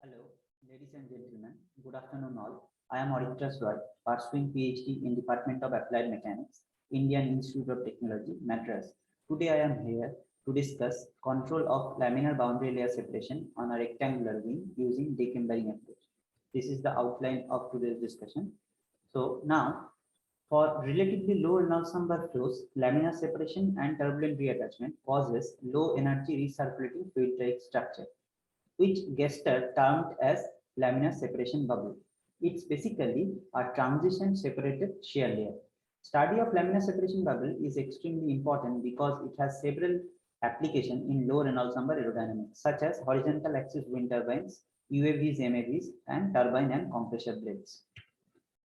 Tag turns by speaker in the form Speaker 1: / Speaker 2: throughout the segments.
Speaker 1: Hello, ladies and gentlemen. Good afternoon, all. I am Aritra Roy, pursuing PhD in Department of Applied Mechanics, Indian Institute of Technology, Madras. Today, I am here to discuss control of laminar boundary layer separation on a rectangular wing using decambering approach. This is the outline of today's discussion. So now, for relatively low Reynolds number flows, laminar separation and turbulent reattachment causes low energy recirculating fluid-like structure, which Gester termed as laminar separation bubble. It's basically a transition separated shear layer. Study of laminar separation bubble is extremely important because it has several applications in low Reynolds number aerodynamics, such as horizontal axis wind turbines, UAVs, MAVs, and turbine and compressor blades.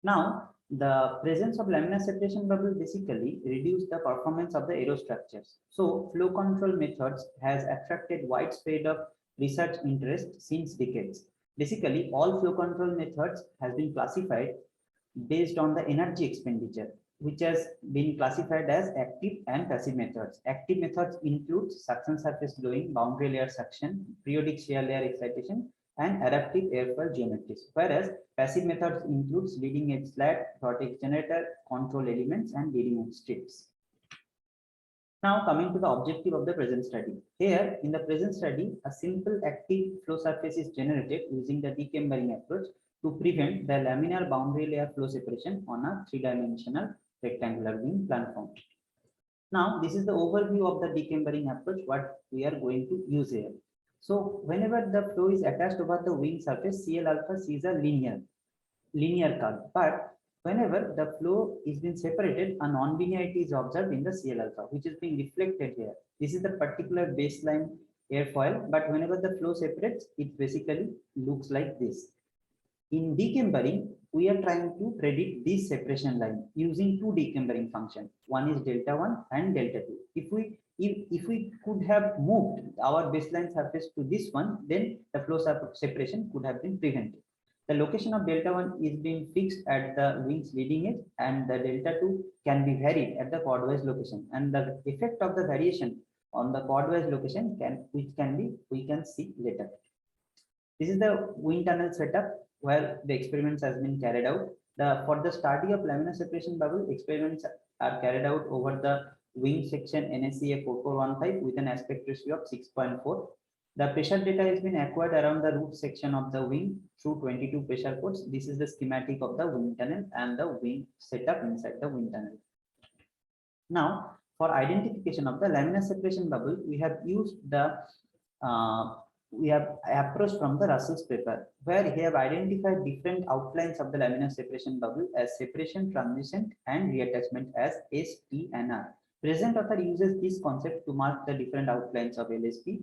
Speaker 1: Now, the presence of laminar separation bubble basically reduce the performance of the aerostructures. So, flow control methods has attracted widespread of research interest since decades. Basically, all flow control methods has been classified based on the energy expenditure, which has been classified as active and passive methods. Active methods include suction surface blowing, boundary layer suction, periodic shear layer excitation, and adaptive airfoil geometries, whereas passive methods includes leading edge slat, vortex generator, control elements, and leading edge strips. Now coming to the objective of the present study. Here in the present study, a simple active flow surface is generated using the decambering approach to prevent the laminar boundary layer flow separation on a three-dimensional rectangular wing platform. Now this is the overview of the decambering approach, what we are going to use here. So whenever the flow is attached over the wing surface, CL alpha sees a linear curve, but whenever the flow is being separated, a non-linearity is observed in the CL alpha, which is being reflected here. This is the particular baseline airfoil, but whenever the flow separates, it basically looks like this. In decambering, we are trying to predict this separation line using two decambering functions. One is delta 1 and delta 2. If we could have moved our baseline surface to this one, then the flow separation could have been prevented. The location of delta 1 is being fixed at the wing's leading edge, and the delta 2 can be varied at the chordwise location. And the effect of the variation on the chordwise location we can see later. This is the wind tunnel setup where the experiments has been carried out. For the study of laminar separation bubble, experiments are carried out over the wing section NSEA 4415 with an aspect ratio of 6.4. The pressure data has been acquired around the root section of the wing through 22 pressure ports. This is the schematic of the wind tunnel and the wing setup inside the wind tunnel. Now, for identification of the laminar separation bubble, we have used the we have approach from the Russell's paper, where he have identified different outlines of the laminar separation bubble as separation, transition, and reattachment as S, T, and R. Present author uses this concept to mark the different outlines of LSB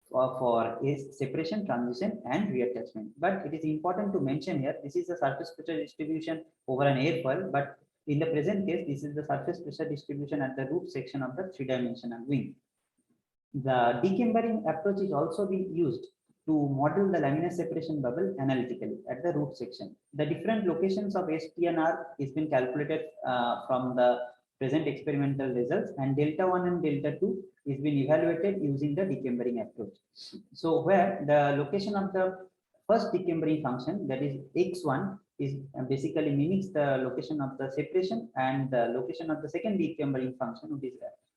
Speaker 1: for separation, transition, and reattachment. But it is important to mention here, this is the surface pressure distribution over an airfoil, but in the present case, this is the surface pressure distribution at the root section of the three-dimensional wing. The decambering approach is also being used to model the laminar separation bubble analytically at the root section. The different locations of S, T, and R is been calculated from the present experimental results, and delta 1 and delta 2 is being evaluated using the decambering approach. So where the location of the first decambering function, that is x1, is basically mimics the location of the separation, and the location of the second decambering function,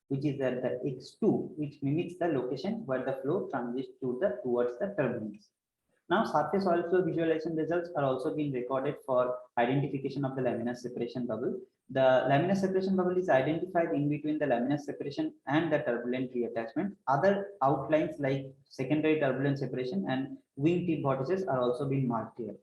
Speaker 1: which is at the x2, which mimics the location where the flow transits towards the turbulence. Now, surface oil flow visualization results are also being recorded for identification of the laminar separation bubble. The laminar separation bubble is identified in between the laminar separation and the turbulent reattachment. Other outlines like secondary turbulent separation and wing tip vortices are also being marked here.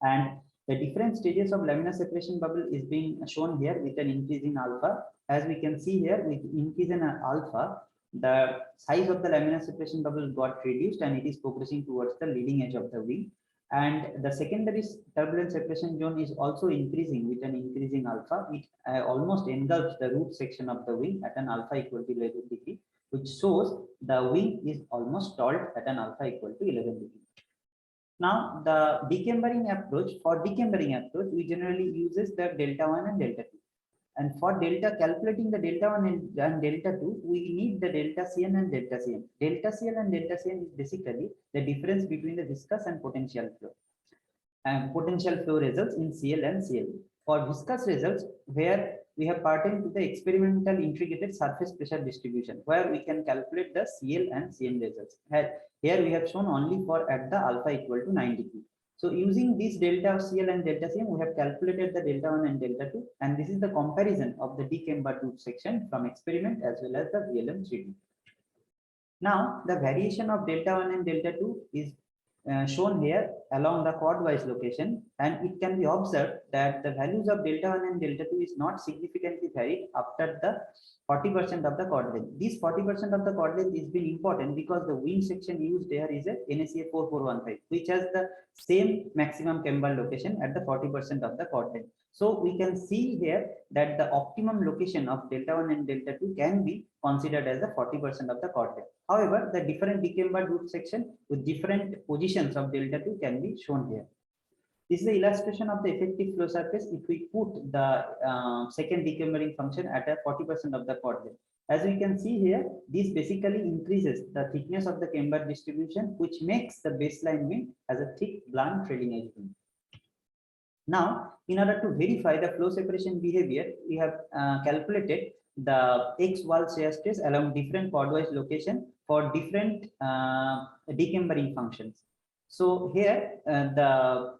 Speaker 1: And the different stages of laminar separation bubble is being shown here with an increase in alpha. As we can see here, with increase in alpha, the size of the laminar separation bubble got reduced and it is progressing towards the leading edge of the wing. And the secondary turbulent separation zone is also increasing with an increasing alpha. It almost engulfs the root section of the wing at an alpha equal to 11 degree, which shows the wing is almost stalled at an alpha equal to 11 degree. Now, the decambering approach, we generally uses the delta 1 and delta 2. And for delta, calculating the delta 1 and delta 2, we need the delta Cn and delta Cn. Delta Cn and delta Cn is basically the difference between the viscous and potential flow. And potential flow results in Cl and Cl. For viscous results, where we have pertained to the experimental integrated surface pressure distribution, where we can calculate the Cl and Cn results. Here we have shown only for at the alpha equal to 9 degree. So using this delta Cl and delta Cn, we have calculated the delta 1 and delta 2, and this is the comparison of the Dickenberg section from experiment as well as the VLM 3D. Now the variation of delta 1 and delta 2 is shown here along the chord-wise location, and it can be observed that the values of delta 1 and delta 2 is not significantly varied after the 40% of the chord length. This 40% of the chord length is been important because the wing section used there is a NACA 4415, which has the same maximum camber location at the 40% of the chord length. So we can see here that the optimum location of delta 1 and delta 2 can be considered as the 40% of the chord length. However, the different Dickenberg root section with different positions of delta 2 can be shown here. This is the illustration of the effective flow surface if we put the second Dickenberg function at a 40% of the chord length. As we can see here, this basically increases the thickness of the camber distribution, which makes the baseline wing as a thick, blunt trailing edge wing. Now, in order to verify the flow separation behavior, we have calculated the X wall shear stress along different chord-wise location for different Dickenberg functions. So here the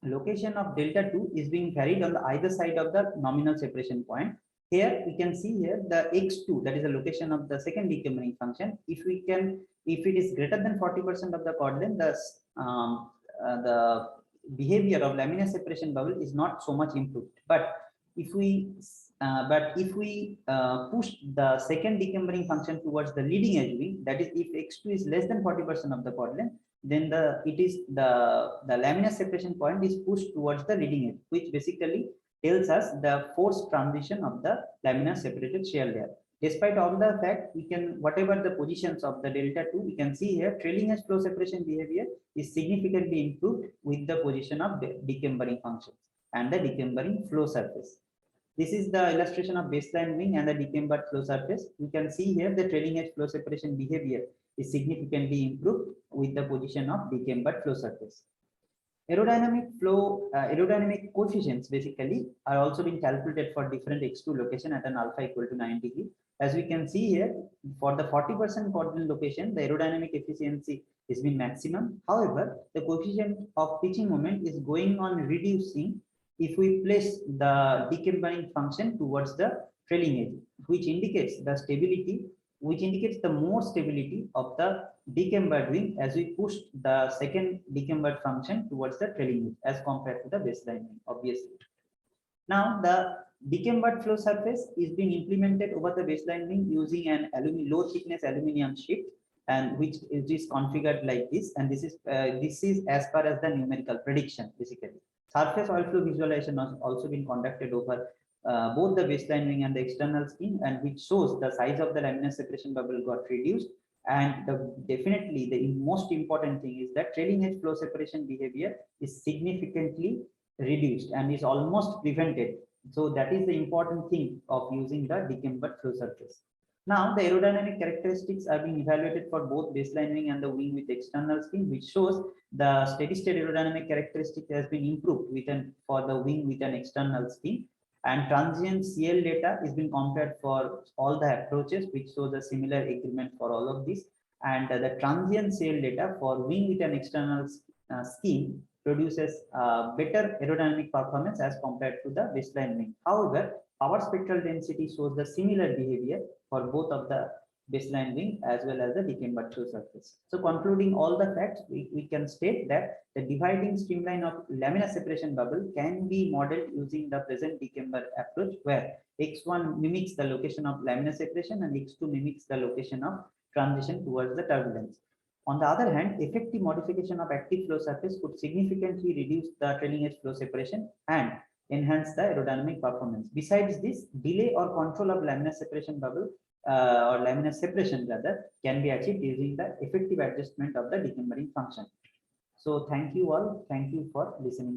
Speaker 1: location of delta 2 is being varied on the either side of the nominal separation point. Here we can see here the x2, that is the location of the second Dickenberg function. If it is greater than 40% of the chord length, the behavior of laminar separation bubble is not so much improved. But if we push the second Dickenberg function towards the leading edge wing, that is if x2 is less than 40% of the chord length, then the laminar separation point is pushed towards the leading edge, which basically tells us the forced transition of the laminar separated shear layer. Despite all the fact, we can, whatever the positions of the delta 2, we can see here trailing edge flow separation behavior is significantly improved with the position of the Dickenberg functions and the Dickenberg flow surface. This is the illustration of baseline wing and the Dickenberg flow surface. We can see here the trailing edge flow separation behavior is significantly improved with the position of Dickenberg flow surface. Aerodynamic coefficients basically are also being calculated for different x2 location at an alpha equal to 9 degree. As we can see here, for the 40% coordinate location, the aerodynamic efficiency is been maximum. However, the coefficient of pitching moment is going on reducing if we place the Dickenberg function towards the trailing edge, which indicates the stability, which indicates the more stability of the Dickenberg wing as we push the second Dickenberg function towards the trailing edge as compared to the baseline wing, obviously. Now, the Dickenberg flow surface is being implemented over the baseline wing using an low thickness aluminum sheet, and which is configured like this. And this is as per as the numerical prediction basically. Surface oil flow visualization has also been conducted over both the baseline wing and the external skin, and which shows the size of the laminar separation bubble got reduced. And definitely the most important thing is that trailing edge flow separation behavior is significantly reduced and is almost prevented. So that is the important thing of using the Dickenberg flow surface. Now the aerodynamic characteristics are being evaluated for both baseline wing and the wing with external skin, which shows the steady state aerodynamic characteristic has been improved for the wing with an external skin. And transient CL data is being compared for all the approaches, which shows a similar agreement for all of this. And the transient CL data for wing with an external skin produces better aerodynamic performance as compared to the baseline wing. However, power spectral density shows the similar behavior for both of the baseline wing as well as the Dickenberg flow surface. So concluding all the facts, we can state that the dividing streamline of laminar separation bubble can be modeled using the present Dickenberg approach, where x1 mimics the location of laminar separation and x2 mimics the location of transition towards the turbulence. On the other hand, effective modification of active flow surface could significantly reduce the trailing edge flow separation and enhance the aerodynamic performance. Besides this, delay or control of laminar separation bubble or laminar separation rather can be achieved using the effective adjustment of the Dickenberg function. So thank you all. Thank you for listening.